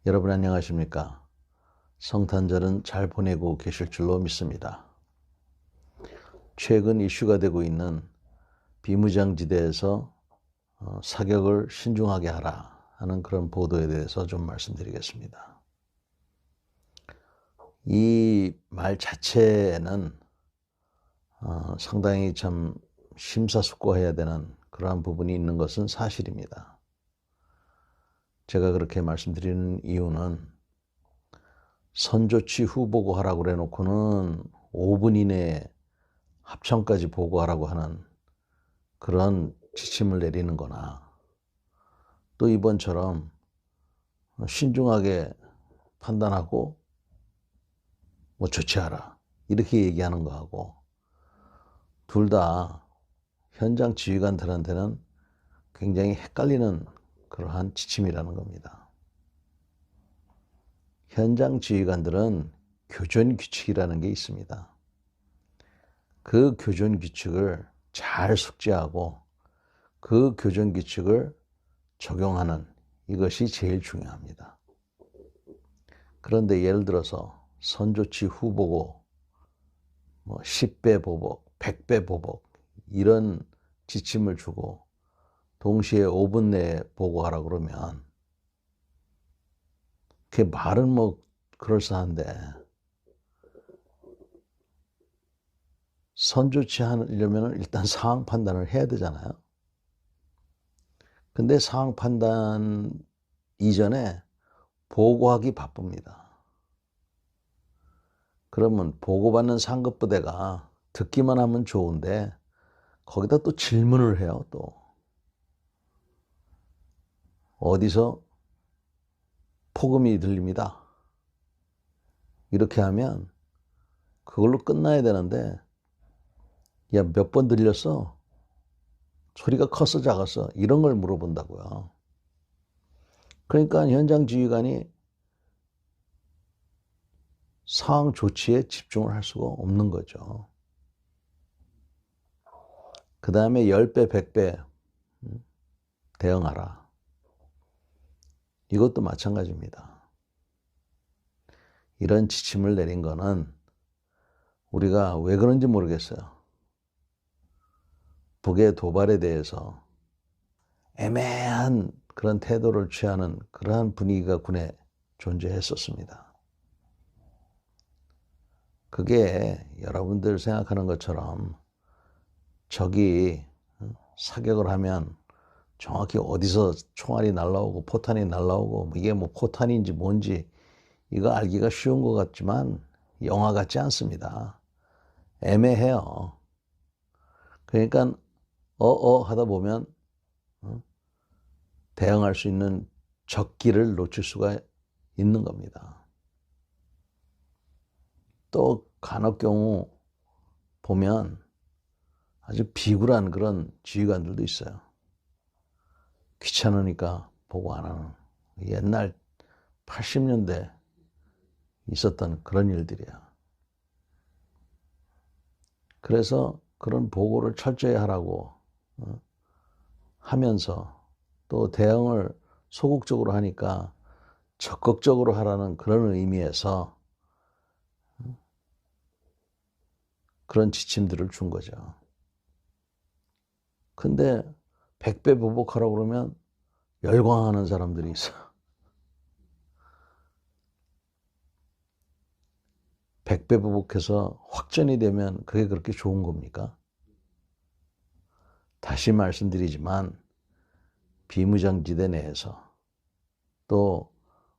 여러분 안녕하십니까? 성탄절은 잘 보내고 계실 줄로 믿습니다. 최근 이슈가 되고 있는 비무장지대에서 사격을 신중하게 하라 하는 그런 보도에 대해서 좀 말씀드리겠습니다. 이 말 자체는 상당히 참 심사숙고해야 되는 그러한 부분이 있는 것은 사실입니다. 제가 그렇게 말씀드리는 이유는 선조치 후 보고하라고 그래 놓고는 5분 이내에 합청까지 보고하라고 하는 그런 지침을 내리는 거나 또 이번처럼 신중하게 판단하고 조치하라 이렇게 얘기하는 거하고 둘 다 현장 지휘관들한테는 굉장히 헷갈리는 그러한 지침이라는 겁니다. 현장 지휘관들은 교전 규칙이라는 게 있습니다. 그 교전 규칙을 잘 숙지하고 그 교전 규칙을 적용하는 이것이 제일 중요합니다. 그런데 예를 들어서 선조치 후 보고 10배 보복, 100배 보복 이런 지침을 주고 동시에 5분 내에 보고하라 그러면 그게 말은 그럴싸한데 선조치 하려면 일단 상황 판단을 해야 되잖아요. 근데 상황 판단 이전에 보고하기 바쁩니다. 그러면 보고받는 상급부대가 듣기만 하면 좋은데 거기다 또 질문을 해요. 또 어디서 폭음이 들립니다. 이렇게 하면 그걸로 끝나야 되는데 야, 몇 번 들렸어? 소리가 컸어 작았어? 이런 걸 물어본다고요. 그러니까 현장 지휘관이 상황 조치에 집중을 할 수가 없는 거죠. 그 다음에 10배, 100배 대응하라. 이것도 마찬가지입니다. 이런 지침을 내린 거는 우리가 왜 그런지 모르겠어요. 북의 도발에 대해서 애매한 그런 태도를 취하는 그러한 분위기가 군에 존재했었습니다. 그게 여러분들 생각하는 것처럼 적이 사격을 하면 정확히 어디서 총알이 날라오고 포탄이 날라오고 이게 포탄인지 뭔지 이거 알기가 쉬운 것 같지만 영화 같지 않습니다. 애매해요. 그러니까 하다 보면 대응할 수 있는 적기를 놓칠 수가 있는 겁니다. 또 간혹 경우 보면 아주 비굴한 그런 지휘관들도 있어요. 귀찮으니까 보고 안 하는 옛날 80년대 있었던 그런 일들이야. 그래서 그런 보고를 철저히 하라고 하면서 또 대응을 소극적으로 하니까 적극적으로 하라는 그런 의미에서 그런 지침들을 준 거죠. 근데 100배 보복하라고 그러면 열광하는 사람들이 있어. 100배 보복해서 확전이 되면 그게 그렇게 좋은 겁니까? 다시 말씀드리지만 비무장지대 내에서 또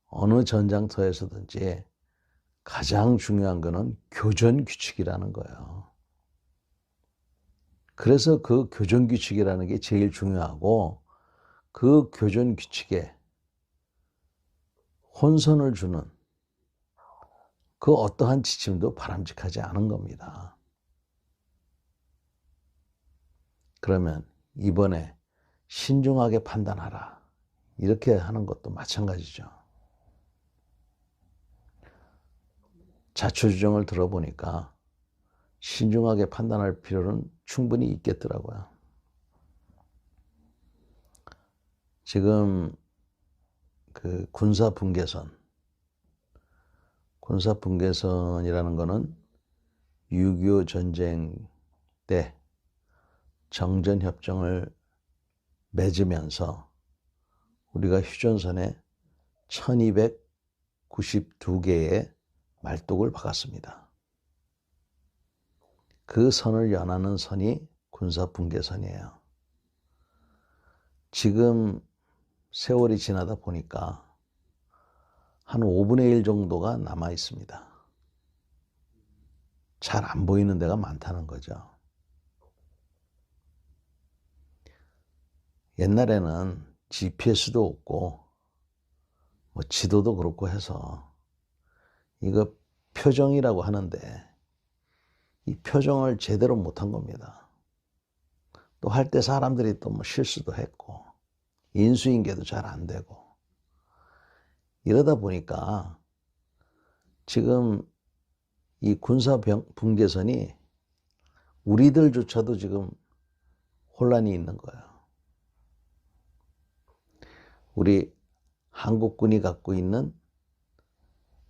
어느 전장터에서든지 가장 중요한 거는 교전 규칙이라는 거예요. 그래서 그 교전 규칙이라는 게 제일 중요하고 그 교전 규칙에 혼선을 주는 그 어떠한 지침도 바람직하지 않은 겁니다. 그러면 이번에 신중하게 판단하라. 이렇게 하는 것도 마찬가지죠. 자초지종을 들어보니까 신중하게 판단할 필요는 충분히 있겠더라고요. 지금 그 군사분계선. 군사분계선이라는 거는 6.25 전쟁 때 정전협정을 맺으면서 우리가 휴전선에 1292개의 말뚝을 박았습니다. 그 선을 연하는 선이 군사분계선이에요. 지금 세월이 지나다 보니까 한 5분의 1 정도가 남아 있습니다. 잘 안 보이는 데가 많다는 거죠. 옛날에는 GPS도 없고 뭐 지도도 그렇고 해서 이거 표정이라고 하는데 이 표정을 제대로 못한 겁니다. 또 할 때 사람들이 또 뭐 실수도 했고 인수인계도 잘 안 되고 이러다 보니까 지금 이 군사분계선이 우리들조차도 지금 혼란이 있는 거예요. 우리 한국군이 갖고 있는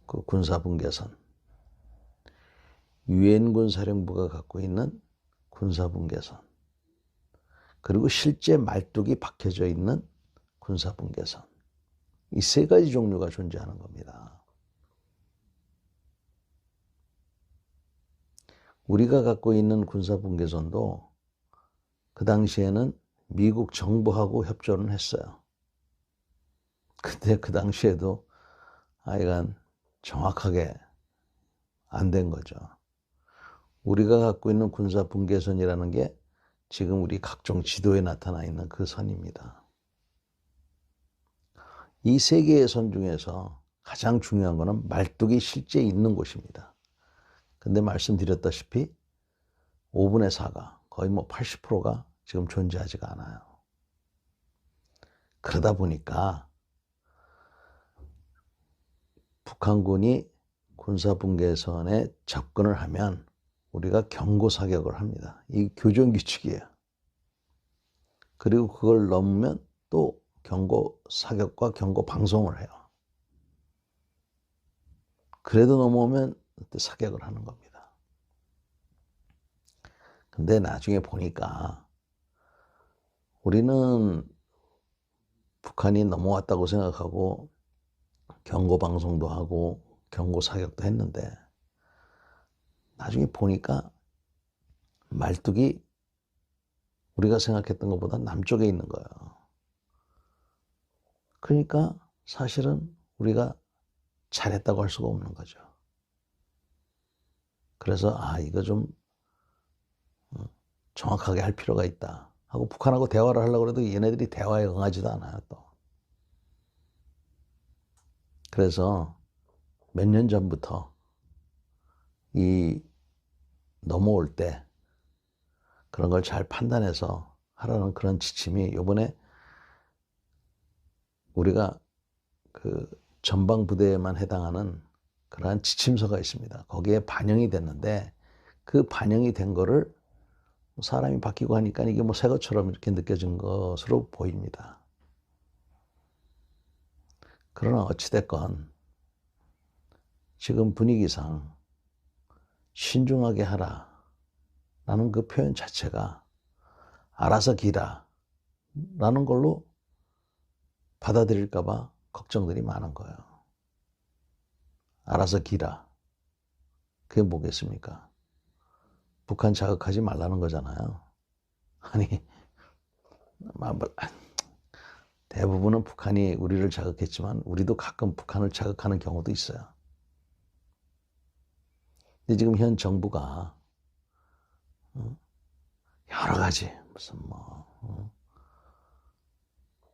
그 군사분계선, 유엔군 사령부가 갖고 있는 군사분계선, 그리고 실제 말뚝이 박혀져 있는 군사분계선, 이 세 가지 종류가 존재하는 겁니다. 우리가 갖고 있는 군사분계선도 그 당시에는 미국 정부하고 협조를 했어요. 근데 그 당시에도 하여간 정확하게 안 된 거죠. 우리가 갖고 있는 군사분계선이라는 게 지금 우리 각종 지도에 나타나 있는 그 선입니다. 이 세 개의 선 중에서 가장 중요한 거는 말뚝이 실제 있는 곳입니다. 근데 말씀드렸다시피 5분의 4가 거의 뭐 80%가 지금 존재하지가 않아요. 그러다 보니까 북한군이 군사분계선에 접근을 하면 우리가 경고사격을 합니다. 이 교전규칙이에요. 그리고 그걸 넘으면 또 경고사격과 경고방송을 해요. 그래도 넘어오면 사격을 하는 겁니다. 근데 나중에 보니까 우리는 북한이 넘어왔다고 생각하고 경고방송도 하고 경고사격도 했는데 나중에 보니까 말뚝이 우리가 생각했던 것보다 남쪽에 있는 거예요. 그러니까 사실은 우리가 잘했다고 할 수가 없는 거죠. 그래서 이거 좀 정확하게 할 필요가 있다 하고 북한하고 대화를 하려고 해도 얘네들이 대화에 응하지도 않아요 또. 그래서 몇 년 전부터 이 넘어올 때 그런 걸 잘 판단해서 하라는 그런 지침이 이번에 우리가 그 전방부대에만 해당하는 그러한 지침서가 있습니다. 거기에 반영이 됐는데 그 반영이 된 거를 사람이 바뀌고 하니까 이게 뭐 새 것처럼 이렇게 느껴진 것으로 보입니다. 그러나 어찌됐건 지금 분위기상 신중하게 하라 라는 그 표현 자체가 알아서 기라 라는 걸로 받아들일까 봐 걱정들이 많은 거예요. 알아서 기라. 그게 뭐겠습니까? 북한 자극하지 말라는 거잖아요. 아니, 대부분은 북한이 우리를 자극했지만 우리도 가끔 북한을 자극하는 경우도 있어요. 근데 지금 현 정부가 여러 가지 무슨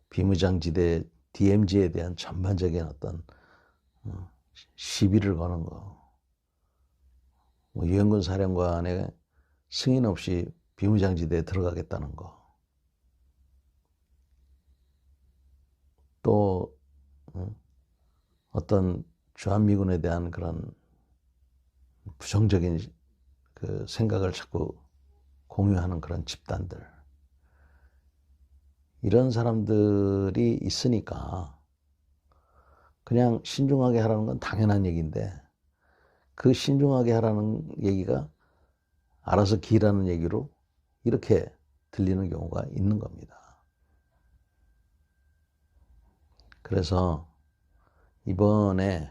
비무장지대 DMZ에 대한 전반적인 어떤 시비를 거는 거, 유엔군 사령관의 승인 없이 비무장지대에 들어가겠다는 거, 또 어떤 주한미군에 대한 그런 부정적인 그 생각을 자꾸 공유하는 그런 집단들, 이런 사람들이 있으니까 그냥 신중하게 하라는 건 당연한 얘기인데 그 신중하게 하라는 얘기가 알아서 기라는 얘기로 이렇게 들리는 경우가 있는 겁니다. 그래서 이번에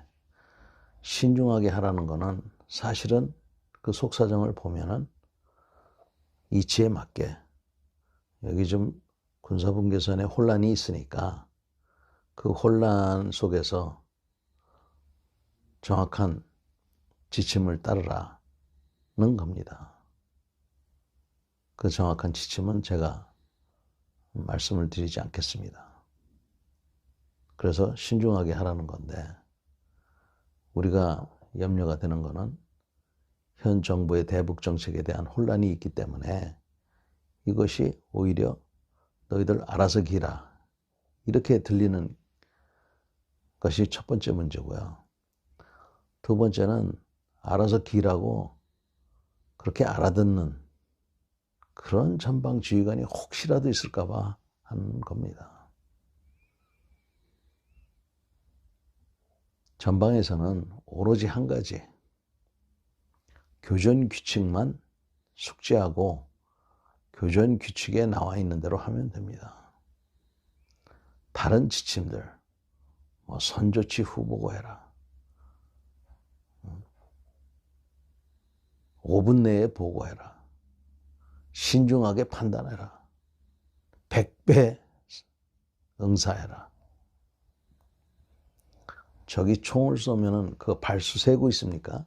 신중하게 하라는 거는 사실은 그 속사정을 보면은 이치에 맞게 여기 좀 군사분계선에 혼란이 있으니까 그 혼란 속에서 정확한 지침을 따르라는 겁니다. 그 정확한 지침은 제가 말씀을 드리지 않겠습니다. 그래서 신중하게 하라는 건데 우리가 염려가 되는 거는 현 정부의 대북 정책에 대한 혼란이 있기 때문에 이것이 오히려 너희들 알아서 기라 이렇게 들리는 것이 첫 번째 문제고요. 두 번째는 알아서 기라고 그렇게 알아듣는 그런 전방 지휘관이 혹시라도 있을까 봐 하는 겁니다. 전방에서는 오로지 한 가지 교전 규칙만 숙지하고 교전 규칙에 나와 있는 대로 하면 됩니다. 다른 지침들 뭐 선조치 후보고해라. 5분 내에 보고해라. 신중하게 판단해라. 100배 응사해라. 저기 총을 쏘면은 그 발수 세고 있습니까?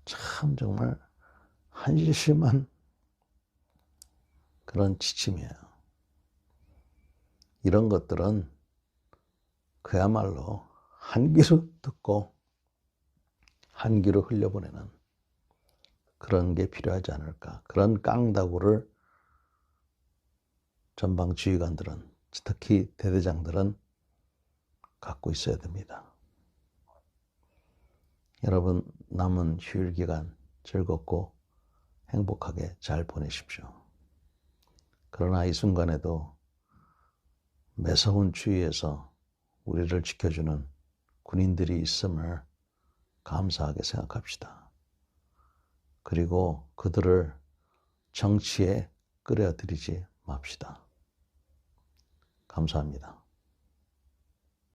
참 정말 한심한 그런 지침이에요. 이런 것들은 그야말로 한 귀로 듣고 한 귀로 흘려보내는 그런 게 필요하지 않을까. 그런 깡다구를 전방 지휘관들은 특히 대대장들은 갖고 있어야 됩니다. 여러분 남은 휴일 기간 즐겁고 행복하게 잘 보내십시오. 그러나 이 순간에도 매서운 추위에서 우리를 지켜주는 군인들이 있음을 감사하게 생각합시다. 그리고 그들을 정치에 끌어들이지 맙시다. 감사합니다.